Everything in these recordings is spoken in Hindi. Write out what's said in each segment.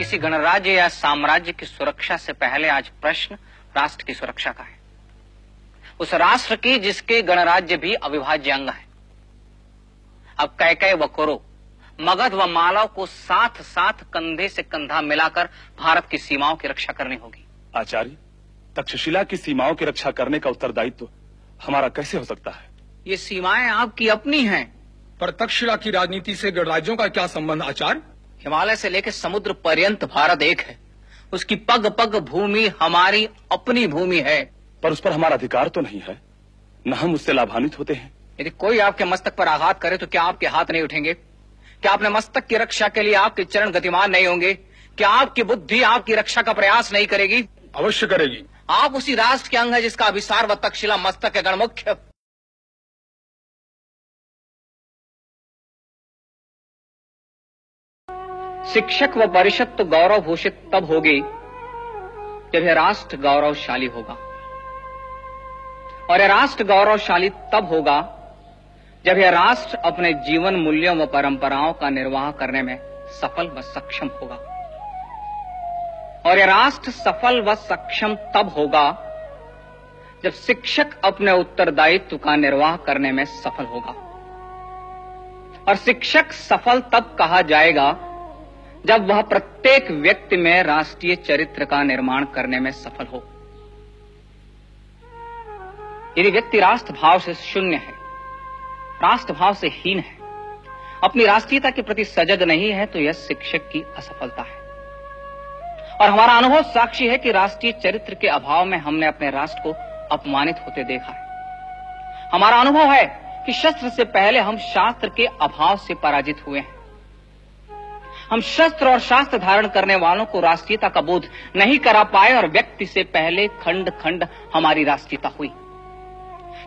किसी गणराज्य या साम्राज्य की सुरक्षा से पहले आज प्रश्न राष्ट्र की सुरक्षा का है, उस राष्ट्र की जिसके गणराज्य भी अविभाज्य अंग है। अब कैकेय व कौरव, मगध व मालव को साथ साथ कंधे से कंधा मिलाकर भारत की सीमाओं की रक्षा करनी होगी। आचार्य, तक्षशिला की सीमाओं की रक्षा करने का उत्तरदायित्व हमारा कैसे हो सकता है? ये सीमाएं आपकी अपनी हैं। पर तक्षशिला की राजनीति से गणराज्यों का क्या संबंध आचार्य? हिमालय से लेकर समुद्र पर्यंत भारत एक है, उसकी पग पग भूमि हमारी अपनी भूमि है। पर उस पर हमारा अधिकार तो नहीं है, न हम उससे लाभान्वित होते हैं। यदि कोई आपके मस्तक पर आघात करे तो क्या आपके हाथ नहीं उठेंगे? क्या अपने मस्तक की रक्षा के लिए आपके चरण गतिमान नहीं होंगे? क्या आपकी बुद्धि आपकी रक्षा का प्रयास नहीं करेगी? अवश्य करेगी। आप उसी राष्ट्र के अंग है जिसका अभिसार व तक्षशिला मस्तक है गणमुख्य। शिक्षक व परिषद तो गौरव भूषित तब होगी जब यह राष्ट्र गौरवशाली होगा, और यह राष्ट्र गौरवशाली तब होगा जब यह राष्ट्र अपने जीवन मूल्यों व परंपराओं का निर्वाह करने में सफल व सक्षम होगा, और यह राष्ट्र सफल व सक्षम तब होगा जब शिक्षक अपने उत्तरदायित्व का निर्वाह करने में सफल होगा, और शिक्षक सफल तब कहा जाएगा जब वह प्रत्येक व्यक्ति में राष्ट्रीय चरित्र का निर्माण करने में सफल हो। यदि व्यक्ति राष्ट्र भाव से शून्य है, राष्ट्र भाव से हीन है, अपनी राष्ट्रीयता के प्रति सजग नहीं है, तो यह शिक्षक की असफलता है। और हमारा अनुभव साक्षी है कि राष्ट्रीय चरित्र के अभाव में हमने अपने राष्ट्र को अपमानित होते देखा है। हमारा अनुभव है कि शस्त्र से पहले हम शास्त्र के अभाव से पराजित हुए हैं। हम शस्त्र और शास्त्र धारण करने वालों को राष्ट्रीयता का बोध नहीं करा पाए, और व्यक्ति से पहले खंड खंड हमारी राष्ट्रीयता हुई।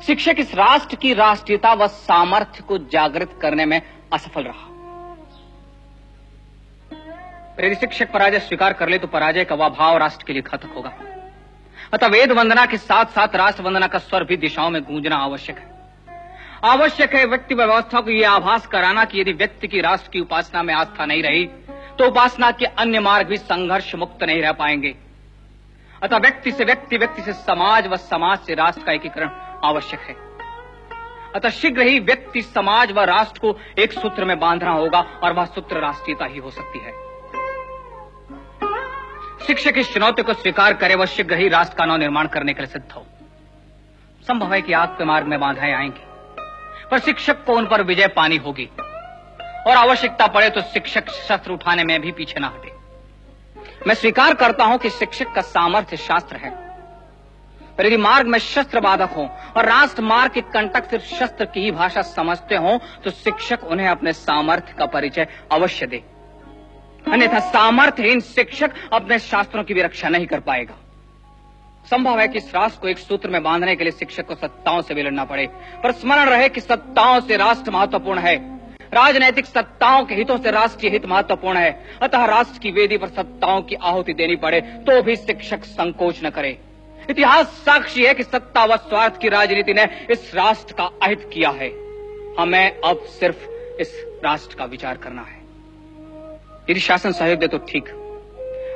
शिक्षक इस राष्ट्र की राष्ट्रीयता व सामर्थ्य को जागृत करने में असफल रहा। यदि शिक्षक पराजय स्वीकार कर ले तो पराजय का वह भाव राष्ट्र के लिए घातक होगा। अतः वेद वंदना के साथ साथ राष्ट्र वंदना का स्वर भी दिशाओं में गूंजना आवश्यक है। आवश्यक है व्यक्ति व्यवस्था को यह आभास कराना कि यदि व्यक्ति की राष्ट्र की उपासना में आस्था नहीं रही तो उपासना के अन्य मार्ग भी संघर्ष मुक्त नहीं रह पाएंगे। अतः व्यक्ति से व्यक्ति, व्यक्ति से समाज व समाज से राष्ट्र का एकीकरण आवश्यक है। अतः शीघ्र ही व्यक्ति, समाज व राष्ट्र को एक सूत्र में बांधना होगा, और वह सूत्र राष्ट्रीयता ही हो सकती है। शिक्षक इस चुनौती को स्वीकार करे, वह शीघ्र ही राष्ट्र का नव निर्माण करने के लिए सिद्ध हो। संभव है कि आपके मार्ग में बाधाएं आएंगी, पर शिक्षक को उन पर विजय पानी होगी, और आवश्यकता पड़े तो शिक्षक शस्त्र उठाने में भी पीछे ना हटे। मैं स्वीकार करता हूं कि शिक्षक का सामर्थ्य शास्त्र है, पर यदि मार्ग में शस्त्र बाधक हो और राष्ट्र मार्ग के कंटक सिर्फ शस्त्र की ही भाषा समझते हो, तो शिक्षक उन्हें अपने सामर्थ्य का परिचय अवश्य दे। अन्यथा सामर्थ्यहीन शिक्षक अपने शास्त्रों की भी रक्षा नहीं कर पाएगा। संभव है कि इस राष्ट्र को एक सूत्र में बांधने के लिए शिक्षक को सत्ताओं से भी लड़ना पड़े, पर स्मरण रहे कि सत्ताओं से राष्ट्र महत्वपूर्ण है, राजनैतिक सत्ताओं के हितों से राष्ट्रीय हित महत्वपूर्ण है। अतः राष्ट्र की वेदी पर सत्ताओं की आहुति देनी पड़े तो भी शिक्षक संकोच न करे। इतिहास साक्षी है कि सत्ता व स्वार्थ की राजनीति ने इस राष्ट्र का अहित किया है। हमें अब सिर्फ इस राष्ट्र का विचार करना है। यदि शासन सहयोग दे तो ठीक,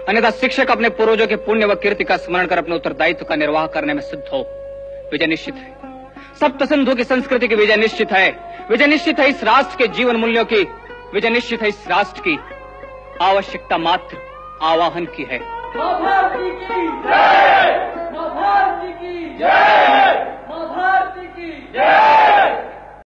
अन्यथा शिक्षक अपने पूर्वजों के पुण्य व कीर्ति का स्मरण कर अपने उत्तरदायित्व का निर्वाह करने में सिद्ध हो। विजय निश्चित है। सप्त सिंधु की संस्कृति की विजय निश्चित है। विजय निश्चित है इस राष्ट्र के जीवन मूल्यों की। विजय निश्चित है इस राष्ट्र की। आवश्यकता मात्र आवाहन की है। भारती की जय, भारती की जय, भारती की जय।